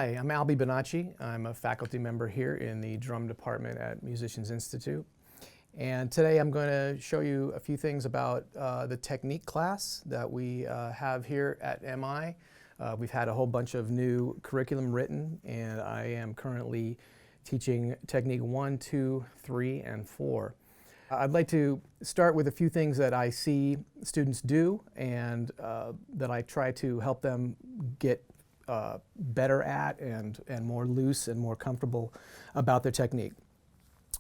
Hi, I'm Albe Bonacci. I'm a faculty member here in the drum department at Musicians Institute. And today I'm going to show you a few things about the technique class that we have here at MI. We've had a whole bunch of new curriculum written, and I am currently teaching technique 1, 2, 3, and 4. I'd like to start with a few things that I see students do and that I try to help them get better at and more loose and more comfortable about their technique.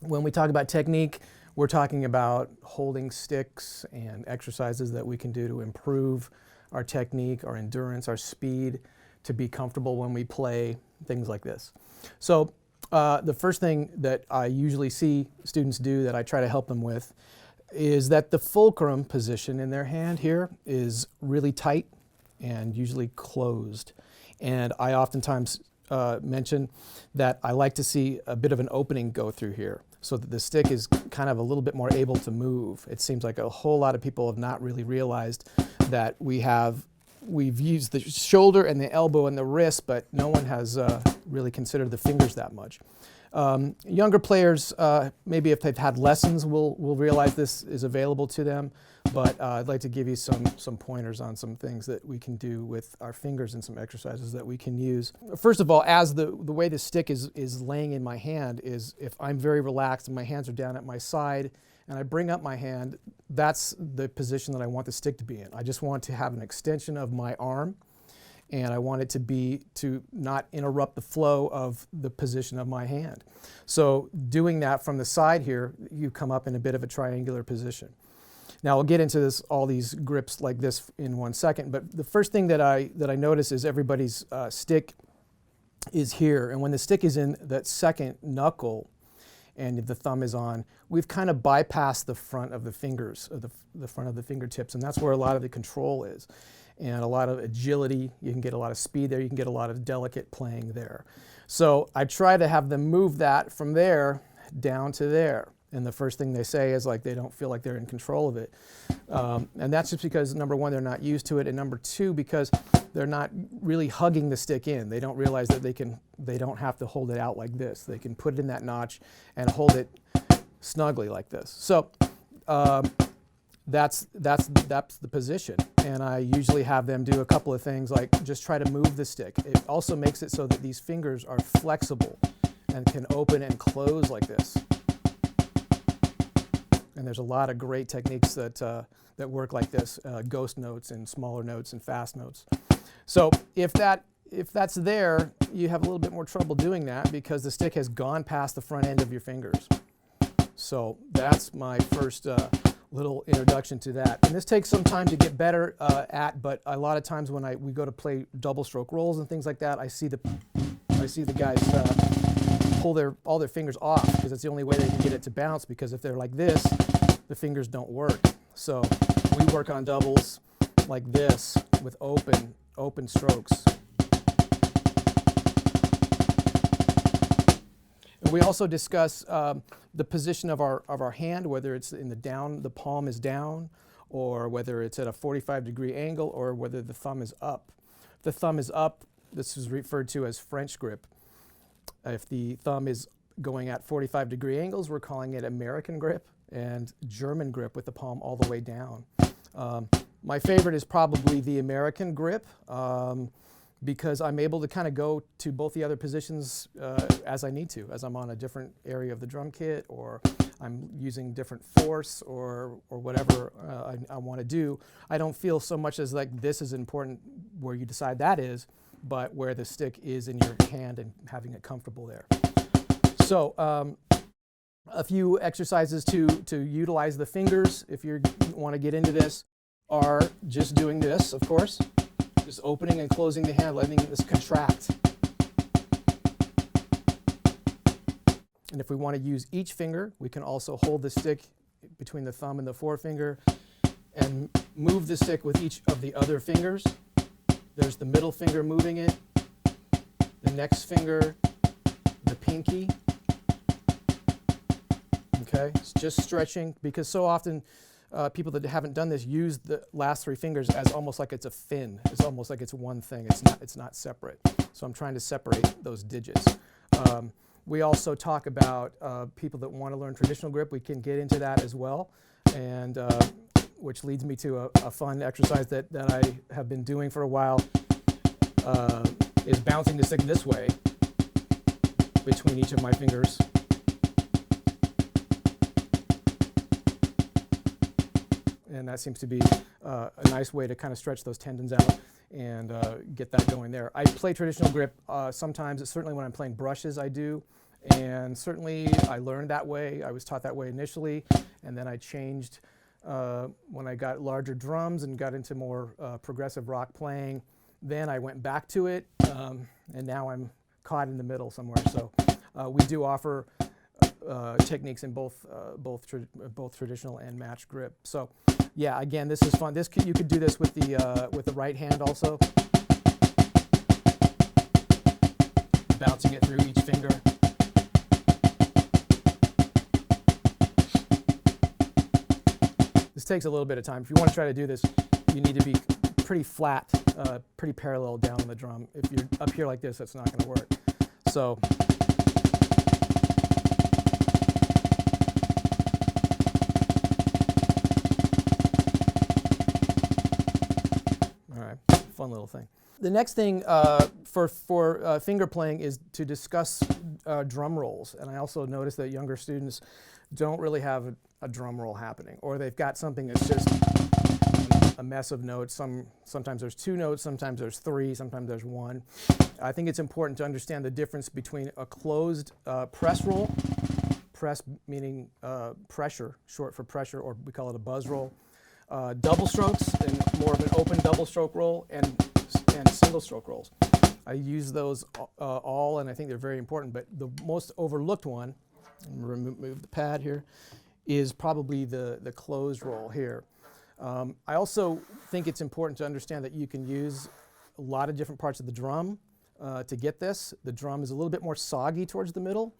When we talk about technique, we're talking about holding sticks and exercises that we can do to improve our technique, our endurance, our speed, to be comfortable when we play, things like this. So the first thing that I usually see students do that I try to help them with is that the fulcrum position in their hand here is really tight and usually closed. And I oftentimes mention that I like to see a bit of an opening go through here so that the stick is kind of a little bit more able to move. It seems like a whole lot of people have not really realized that we've used the shoulder and the elbow and the wrist, but no one has really considered the fingers that much. Younger players, maybe if they've had lessons, will realize this is available to them, but I'd like to give you some pointers on some things that we can do with our fingers and some exercises that we can use. First of all, as the way the stick is laying in my hand is if I'm very relaxed and my hands are down at my side and I bring up my hand, that's the position that I want the stick to be in. I just want to have an extension of my arm, and I want it to not interrupt the flow of the position of my hand. So doing that from the side here, you come up in a bit of a triangular position. Now I'll get into all these grips like this in one second, but the first thing that I notice is everybody's stick is here, and when the stick is in that second knuckle and the thumb is on, we've kind of bypassed the front of the fingers, the front of the fingertips, and that's where a lot of the control is. And a lot of agility, you can get a lot of speed there, you can get a lot of delicate playing there. So I try to have them move that from there down to there. And the first thing they say is like they don't feel like they're in control of it. And that's just because, number one, they're not used to it, and number two, because they're not really hugging the stick in. They don't realize that they don't have to hold it out like this. They can put it in that notch and hold it snugly like this. So that's the position, and I usually have them do a couple of things like just try to move the stick. It also makes it so that these fingers are flexible and can open and close like this. And there's a lot of great techniques that work like this, ghost notes and smaller notes and fast notes. So if that's there, you have a little bit more trouble doing that because the stick has gone past the front end of your fingers. So that's my first little introduction to that. And this takes some time to get better at, but a lot of times when we go to play double stroke rolls and things like that, I see the guys pull all their fingers off because it's the only way they can get it to bounce, because if they're like this, the fingers don't work. So we work on doubles like this with open strokes. And we also discuss the position of our hand, whether it's in the palm is down, or whether it's at a 45-degree angle, or whether the thumb is up. If the thumb is up, this is referred to as French grip. If the thumb is going at 45-degree angles, we're calling it American grip, and German grip with the palm all the way down. My favorite is probably the American grip, because I'm able to kind of go to both the other positions as I need to, as I'm on a different area of the drum kit, or I'm using different force, or whatever I want to do. I don't feel so much as like this is important where you decide that is, but where the stick is in your hand and having it comfortable there. So a few exercises to utilize the fingers if you want to get into this are just doing this, of course. Just opening and closing the hand, letting this contract. And if we want to use each finger, we can also hold the stick between the thumb and the forefinger and move the stick with each of the other fingers. There's the middle finger moving it, the next finger, the pinky. Okay, it's just stretching, because so often people that haven't done this use the last three fingers as almost like it's a fin. It's almost like it's one thing. It's not separate. So I'm trying to separate those digits. We also talk about people that want to learn traditional grip. We can get into that as well, and which leads me to a fun exercise that I have been doing for a while, is bouncing the stick this way between each of my fingers. And that seems to be a nice way to kind of stretch those tendons out and get that going there. I play traditional grip sometimes, certainly when I'm playing brushes I do, and certainly I learned that way. I was taught that way initially, and then I changed when I got larger drums and got into more progressive rock playing. Then I went back to it, and now I'm caught in the middle somewhere. So we do offer techniques in both traditional and match grip. So yeah, again, this is fun. You could do this with the right hand also, bouncing it through each finger. This takes a little bit of time. If you want to try to do this, you need to be pretty flat, pretty parallel down on the drum. If you're up here like this, that's not going to work. So fun little thing. The next thing for finger playing is to discuss drum rolls. And I also noticed that younger students don't really have a drum roll happening, or they've got something that's just a mess of notes. Sometimes there's 2 notes, sometimes there's 3, sometimes there's 1. I think it's important to understand the difference between a closed press roll, press meaning pressure, short for pressure, or we call it a buzz roll, double strokes, and more of an open double stroke roll, and single stroke rolls. I use those all, and I think they're very important, but the most overlooked one, and remove the pad here, is probably the closed roll here. I also think it's important to understand that you can use a lot of different parts of the drum to get this. The drum is a little bit more soggy towards the middle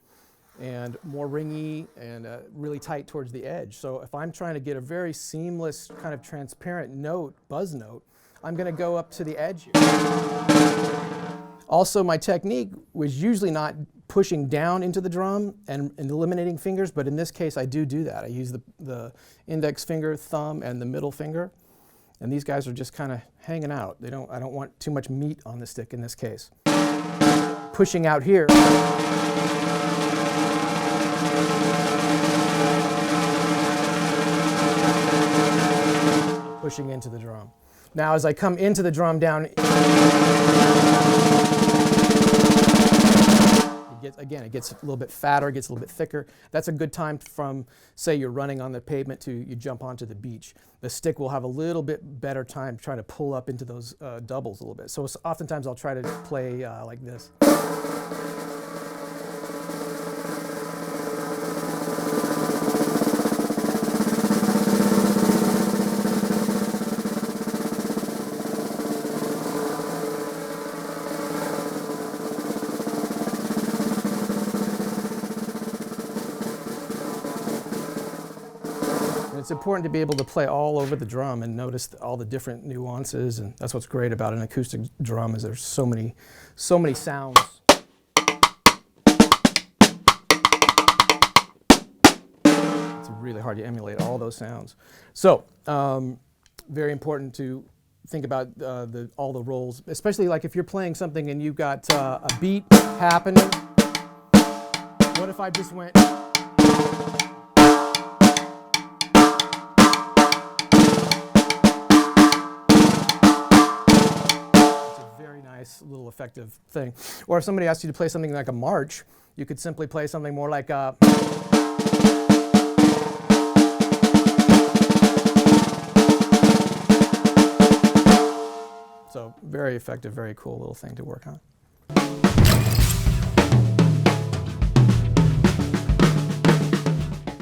and more ringy and really tight towards the edge. So if I'm trying to get a very seamless, kind of transparent note, buzz note, I'm going to go up to the edge here. Also, my technique was usually not pushing down into the drum and eliminating fingers, but in this case I do that. I use the index finger, thumb, and the middle finger, and these guys are just kind of hanging out. I don't want too much meat on the stick in this case. Pushing out here. Pushing into the drum. Now as I come into the drum down, it gets a little bit fatter, gets a little bit thicker. That's a good time from, say you're running on the pavement to you jump onto the beach. The stick will have a little bit better time trying to pull up into those doubles a little bit. So oftentimes I'll try to play like this. It's important to be able to play all over the drum and notice all the different nuances, and that's what's great about an acoustic drum, is there's so many sounds. It's really hard to emulate all those sounds. So very important to think about all the rolls, especially like if you're playing something and you've got a beat happening. What if I just went? Little effective thing. Or if somebody asked you to play something like a march, you could simply play something more like a. So very effective, very cool little thing to work on.